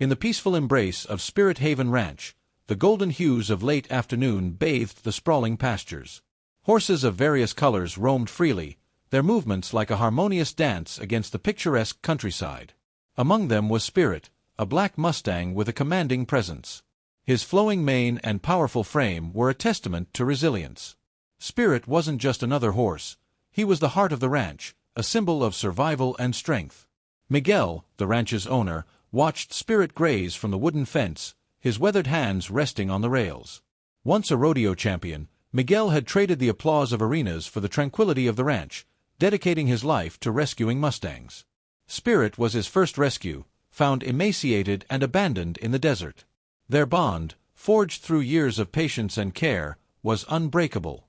In the peaceful embrace of Spirit Haven Ranch, the golden hues of late afternoon bathed the sprawling pastures. Horses of various colors roamed freely, their movements like a harmonious dance against the picturesque countryside. Among them was Spirit, a black Mustang with a commanding presence. His flowing mane and powerful frame were a testament to resilience. Spirit wasn't just another horse, he was the heart of the ranch, a symbol of survival and strength. Miguel, the ranch's owner, watched Spirit graze from the wooden fence, his weathered hands resting on the rails. Once a rodeo champion, Miguel had traded the applause of arenas for the tranquility of the ranch, dedicating his life to rescuing Mustangs. Spirit was his first rescue, found emaciated and abandoned in the desert. Their bond, forged through years of patience and care, was unbreakable.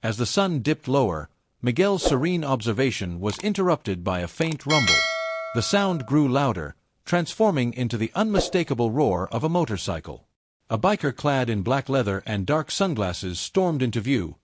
As the sun dipped lower, Miguel's serene observation was interrupted by a faint rumble. The sound grew louder, transforming into the unmistakable roar of a motorcycle. A biker clad in black leather and dark sunglasses stormed into view,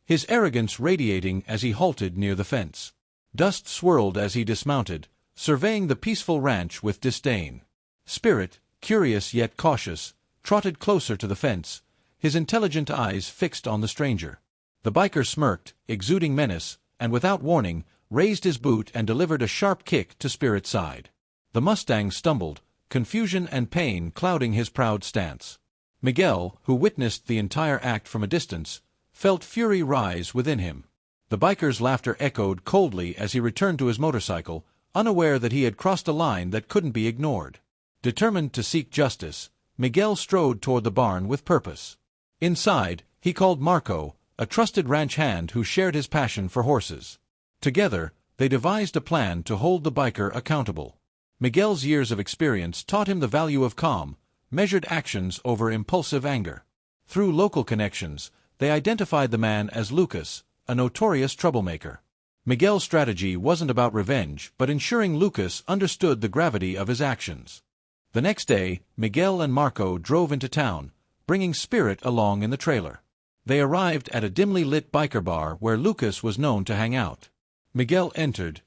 his arrogance radiating as he halted near the fence. Dust swirled as he dismounted, surveying the peaceful ranch with disdain. Spirit, curious yet cautious, trotted closer to the fence, his intelligent eyes fixed on the stranger. The biker smirked, exuding menace, and without warning, raised his boot and delivered a sharp kick to Spirit's side. The Mustang stumbled, confusion and pain clouding his proud stance. Miguel, who witnessed the entire act from a distance, felt fury rise within him. The biker's laughter echoed coldly as he returned to his motorcycle, unaware that he had crossed a line that couldn't be ignored. Determined to seek justice, Miguel strode toward the barn with purpose. Inside, he called Marco, a trusted ranch hand who shared his passion for horses. Together, they devised a plan to hold the biker accountable. Miguel's years of experience taught him the value of calm, measured actions over impulsive anger. Through local connections, they identified the man as Lucas, a notorious troublemaker. Miguel's strategy wasn't about revenge, but ensuring Lucas understood the gravity of his actions. The next day, Miguel and Marco drove into town, bringing Spirit along in the trailer. They arrived at a dimly lit biker bar where Lucas was known to hang out. Miguel entered,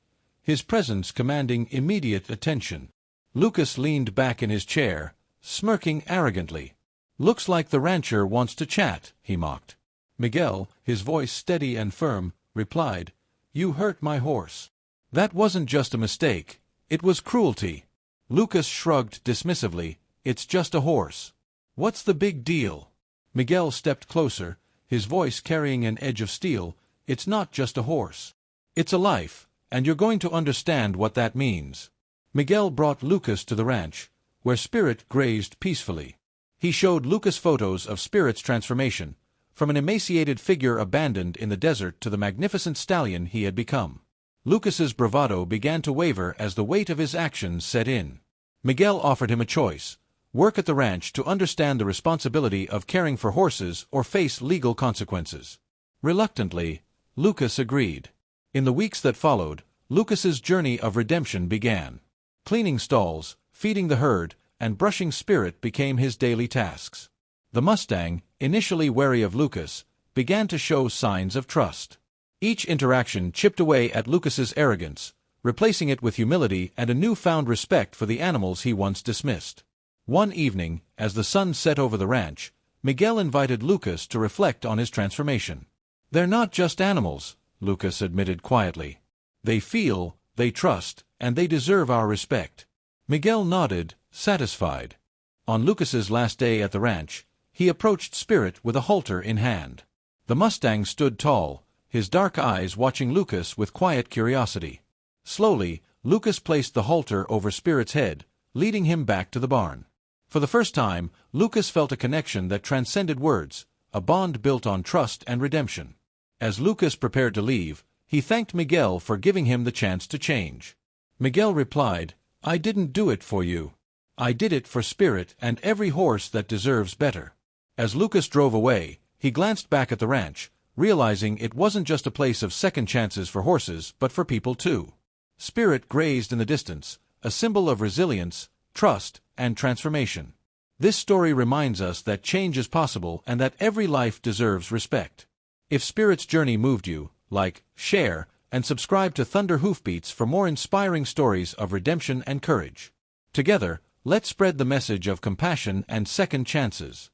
his presence commanding immediate attention. Lucas leaned back in his chair, smirking arrogantly. "Looks like the rancher wants to chat," he mocked. Miguel, his voice steady and firm, replied, "You hurt my horse." "That wasn't just a mistake, it was cruelty." Lucas shrugged dismissively, "It's just a horse. What's the big deal?" Miguel stepped closer, his voice carrying an edge of steel. "It's not just a horse. It's a life, and you're going to understand what that means." Miguel brought Lucas to the ranch, where Spirit grazed peacefully. He showed Lucas photos of Spirit's transformation, from an emaciated figure abandoned in the desert to the magnificent stallion he had become. Lucas's bravado began to waver as the weight of his actions set in. Miguel offered him a choice: work at the ranch to understand the responsibility of caring for horses or face legal consequences. Reluctantly, Lucas agreed. In the weeks that followed, Lucas's journey of redemption began. Cleaning stalls, feeding the herd, and brushing Spirit became his daily tasks. The Mustang, initially wary of Lucas, began to show signs of trust. Each interaction chipped away at Lucas's arrogance, replacing it with humility and a newfound respect for the animals he once dismissed. One evening, as the sun set over the ranch, Miguel invited Lucas to reflect on his transformation. "They're not just animals," Lucas admitted quietly. "They feel, they trust, and they deserve our respect." Miguel nodded, satisfied. On Lucas's last day at the ranch, he approached Spirit with a halter in hand. The Mustang stood tall, his dark eyes watching Lucas with quiet curiosity. Slowly, Lucas placed the halter over Spirit's head, leading him back to the barn. For the first time, Lucas felt a connection that transcended words, a bond built on trust and redemption. As Lucas prepared to leave, he thanked Miguel for giving him the chance to change. Miguel replied, "I didn't do it for you. I did it for Spirit and every horse that deserves better." As Lucas drove away, he glanced back at the ranch, realizing it wasn't just a place of second chances for horses but for people too. Spirit grazed in the distance, a symbol of resilience, trust, and transformation. This story reminds us that change is possible and that every life deserves respect. If Spirit's journey moved you, like, share, and subscribe to Thunder Hoofbeats for more inspiring stories of redemption and courage. Together, Let's spread the message of compassion and second chances.